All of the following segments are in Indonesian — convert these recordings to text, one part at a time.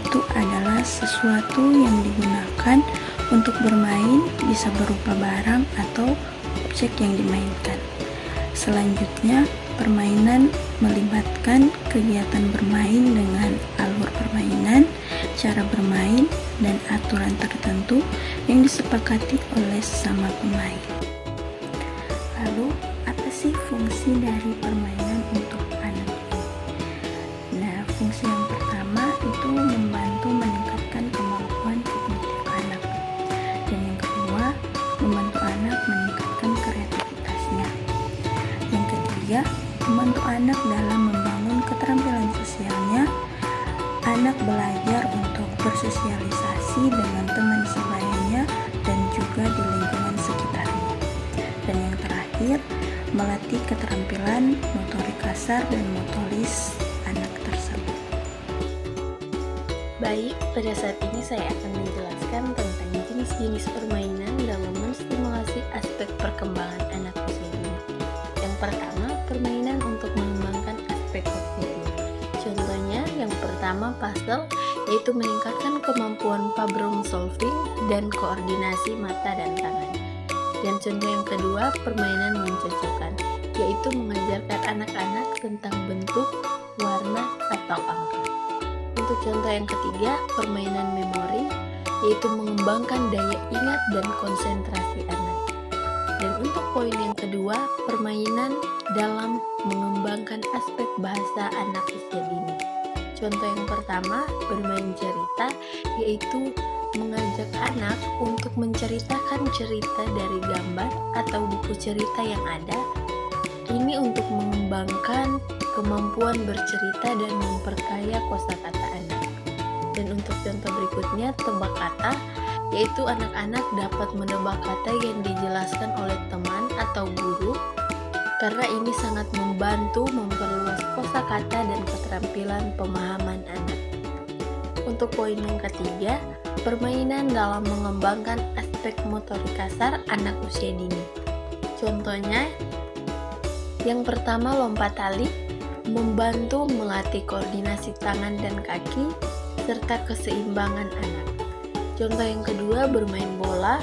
itu adalah sesuatu yang digunakan untuk bermain, bisa berupa barang atau objek yang dimainkan. Selanjutnya, permainan melibatkan kegiatan bermain dengan alur permainan, cara bermain, dan aturan tertentu yang disepakati oleh sesama pemain. Lalu, apa sih fungsi dari permainan untuk anak ini? Nah, fungsi yang pertama itu membantu meningkatkan kemampuan kognitif anak. Dan yang kedua, membantu anak meningkatkan kreativitasnya. Yang ketiga, membantu anak dalam membangun keterampilan sosialnya. Anak belajar untuk bersosialisasi dengan teman sebayanya dan juga di lingkungan sekitarnya. Dan yang terakhir, melatih keterampilan motorik kasar dan motoris anak tersebut. Baik, pada saat ini saya akan menjelaskan tentang jenis-jenis permainan dalam menstimulasi aspek perkembangan anak usia dini. Yang pertama, permainan untuk mengembangkan aspek kognitif. Contohnya, yang pertama puzzle, yaitu meningkatkan kemampuan problem solving dan koordinasi mata dan tangan. Dan contoh yang kedua, permainan mencocokkan, yaitu mengajarkan anak-anak tentang bentuk, warna, atau angka. Untuk contoh yang ketiga, permainan memori, yaitu mengembangkan daya ingat dan konsentrasi anak. Dan untuk poin yang kedua, permainan dalam mengembangkan aspek bahasa anak usia dini. Contoh yang pertama, bermain cerita, yaitu mengajak anak untuk menceritakan cerita dari gambar atau buku cerita yang ada. Ini untuk mengembangkan kemampuan bercerita dan memperkaya kosakata anak. Dan untuk contoh berikutnya, tebak kata, yaitu anak-anak dapat menebak kata yang dijelaskan oleh teman atau guru, karena ini sangat membantu memperluas kosakata dan keterampilan pemahaman anak. Untuk poin yang ketiga, permainan dalam mengembangkan aspek motorik kasar anak usia dini. Contohnya, yang pertama lompat tali, membantu melatih koordinasi tangan dan kaki, serta keseimbangan anak. Contoh yang kedua, bermain bola,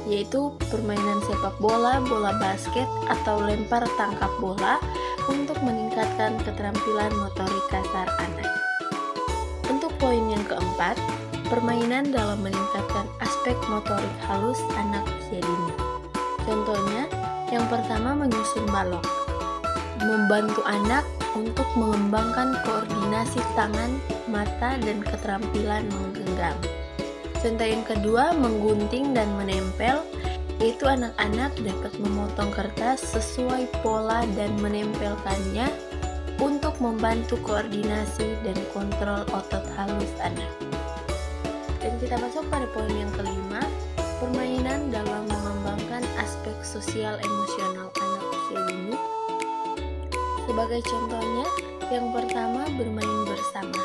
yaitu permainan sepak bola, bola basket, atau lempar tangkap bola untuk meningkatkan keterampilan motorik kasar anak. Untuk poin yang keempat, permainan dalam meningkatkan aspek motorik halus anak usia dini. Contohnya, yang pertama menyusun balok, membantu anak untuk mengembangkan koordinasi tangan, mata, dan keterampilan menggenggam. Contoh yang kedua, menggunting dan menempel, yaitu anak-anak dapat memotong kertas sesuai pola dan menempelkannya untuk membantu koordinasi dan kontrol otot halus anak. Dan kita masuk pada poin yang kelima, permainan dalam mengembangkan aspek sosial emosional anak usia dini. Sebagai contohnya, yang pertama bermain bersama.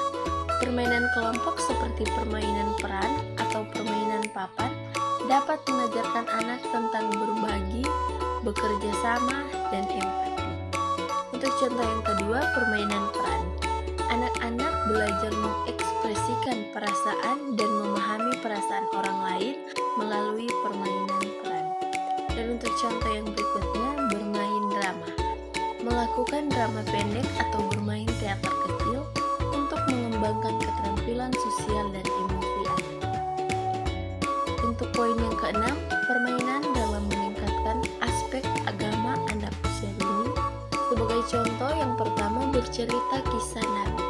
Permainan kelompok seperti permainan peran atau permainan papan dapat mengajarkan anak tentang berbagi, bekerja sama, dan empati. Untuk contoh yang kedua, permainan peran. Anak-anak belajar mengekspresikan perasaan dan memahami perasaan orang lain melalui permainan peran. Dan untuk contoh yang berikutnya, bermain drama. Melakukan drama pendek atau bermain teater kecil untuk mengembangkan keterampilan sosial dan emosi anak. Untuk poin yang keenam, permainan dalam meningkatkan aspek agama anak usia dini. Sebagai contoh, yang pertama bercerita kisah Nabi,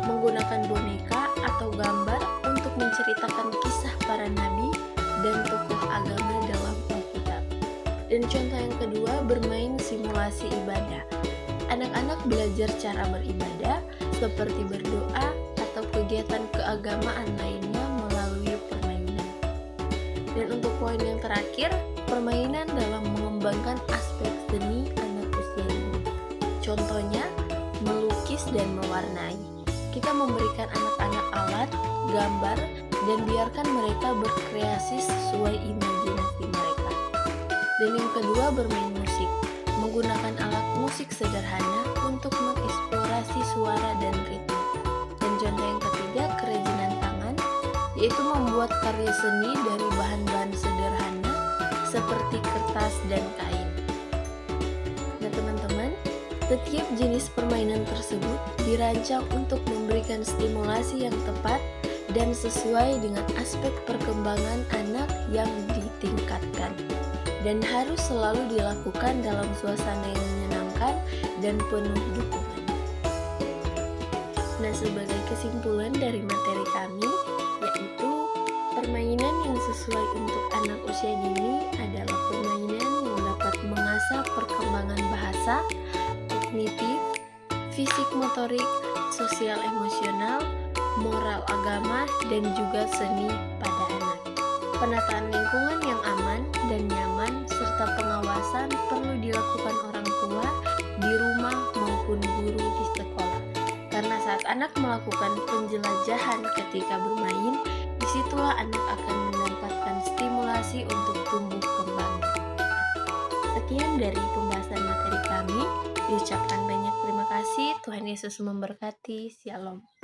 menggunakan boneka atau gambar untuk menceritakan kisah para nabi dan tokoh agama dalam Alkitab. Dan contoh yang kedua, bermain simulasi ibadah. Anak-anak belajar cara beribadah seperti berdoa atau kegiatan keagamaan lainnya melalui permainan. Dan untuk poin yang terakhir, permainan dalam mengembangkan aspek seni anak usia dini. Contohnya, melukis dan mewarnai. Kita memberikan anak-anak alat, gambar, dan biarkan mereka berkreasi sesuai imajinasi mereka. Dan yang kedua, bermain musik, menggunakan alat musik sederhana untuk mengeksplorasi suara dan ritme. Dan contoh yang ketiga, kerajinan tangan, yaitu membuat karya seni dari bahan-bahan sederhana seperti kertas dan kain. Nah teman-teman, setiap jenis permainan tersebut dirancang untuk memberikan stimulasi yang tepat dan sesuai dengan aspek perkembangan anak yang ditingkatkan, dan harus selalu dilakukan dalam suasana yang menyenangkan dan penuh dukungan. Nah, sebagai kesimpulan dari materi kami, yaitu permainan yang sesuai untuk anak usia dini adalah permainan yang dapat mengasah perkembangan bahasa, kognitif, fisik motorik, sosial emosional, moral agama, dan juga seni pada anak. Penataan lingkungan yang aman dan nyaman serta pengawasan perlu dilakukan orang tua di rumah maupun guru di sekolah. Karena saat anak melakukan penjelajahan ketika bermain, disitulah anak akan mendapatkan stimulasi untuk tumbuh kembang. Sekian dari pembahasan materi kami. Diucapkan banyak terima kasih. Tuhan Yesus memberkati. Shalom.